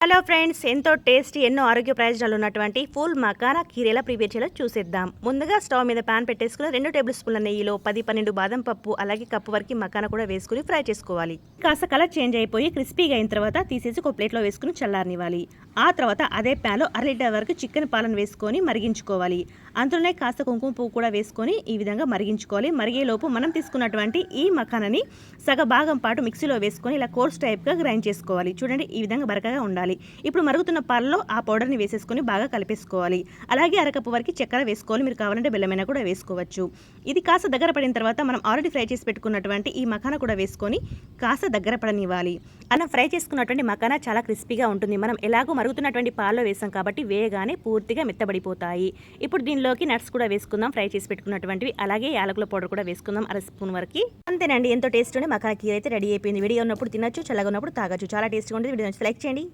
Hello friends, ఎంతో tasty ఎన్నో ఆరోగ్య ప్రయోజనాలు ఉన్నటువంటి ఫుల్ మకానా కీర్ ఎలా ప్రిపేర్ చేయాలో చూసేద్దాం. ముందుగా స్టవ్ మీద పాన్ పెట్టేసుకుని 2 టేబుల్ స్పూన్ల నెయ్యిలో 10-12 బాదం పప్పు అలాగే కప్పు వరకు మకానా కూడా వేసుకుని ఫ్రై చేసుకోవాలి. కాస్త కలర్ చేంజ్ అయిపోయి క్రిస్పీగా అయిన తర్వాత తీసేసి ఒక ప్లేట్లో వేసుకుని చల్లారనివ్వాలి. ఆ తర్వాత అదే ప్యాన్లో 1/2 లీటర్ వరకు చికెన్ పాలను వేసుకొని మరిగించుకోవాలి. అందులోనే కాస్త కుంకుమ పువ్వు కూడా వేసుకొని ఈ విధంగా మరిగించుకోవాలి. మరిగేలోపు మనం తీసుకున్నటువంటి ఈ మకానాని సగ భాగం పాటు మిక్సీలో వేసుకొని ఇలా కోర్స్ టైప్గా గ్రైండ్ చేసుకోవాలి. చూడండి, ఈ విధంగా బరకగా ఉండాలి. ఇప్పుడు మరుగుతున్న పాలలో ఆ పౌడర్ని వేసేసుకొని బాగా కలిపేసుకోవాలి. అలాగే అరకప్పు వరకు చక్కెర వేసుకోవాలి. మీరు కావాలంటే బెల్లమైనా కూడా వేసుకోవచ్చు. ఇది కాస్త దగ్గర పడిన తర్వాత మనం ఆల్రెడీ ఫ్రై చేసి పెట్టుకున్నటువంటి ఈ మకానా కూడా వేసుకొని కాస్త దగ్గర పడనివ్వాలి. మనం ఫ్రై చేసుకున్నటువంటి మకానా చాలా క్రిస్పీగా ఉంటుంది. మనం ఎలాగో మరుగుతున్నటువంటి పాలలో వేసాం కాబట్టి వేయగానే పూర్తిగా మెత్తబడిపోతాయి. ఇప్పుడు దీనిలోకి నట్స్ కూడా వేసుకుందాం, ఫ్రై చేసి పెట్టుకున్నటువంటివి. అలాగే యాలకుల పౌడర్ కూడా వేసుకుందాం, 1 స్పూన్ వరకు. అంతేనండి, ఎంతో టేస్ట్ ఉండే మకానా కీర్ అయితే రెడీ అయిపోయింది. వేడిగా ఉన్నప్పుడు తినొచ్చు, చల్లగా ఉన్నప్పుడు తాగొచ్చు. చాలా టేస్ట్గా ఉంటుంది. వీడియో లైక్ చేయండి.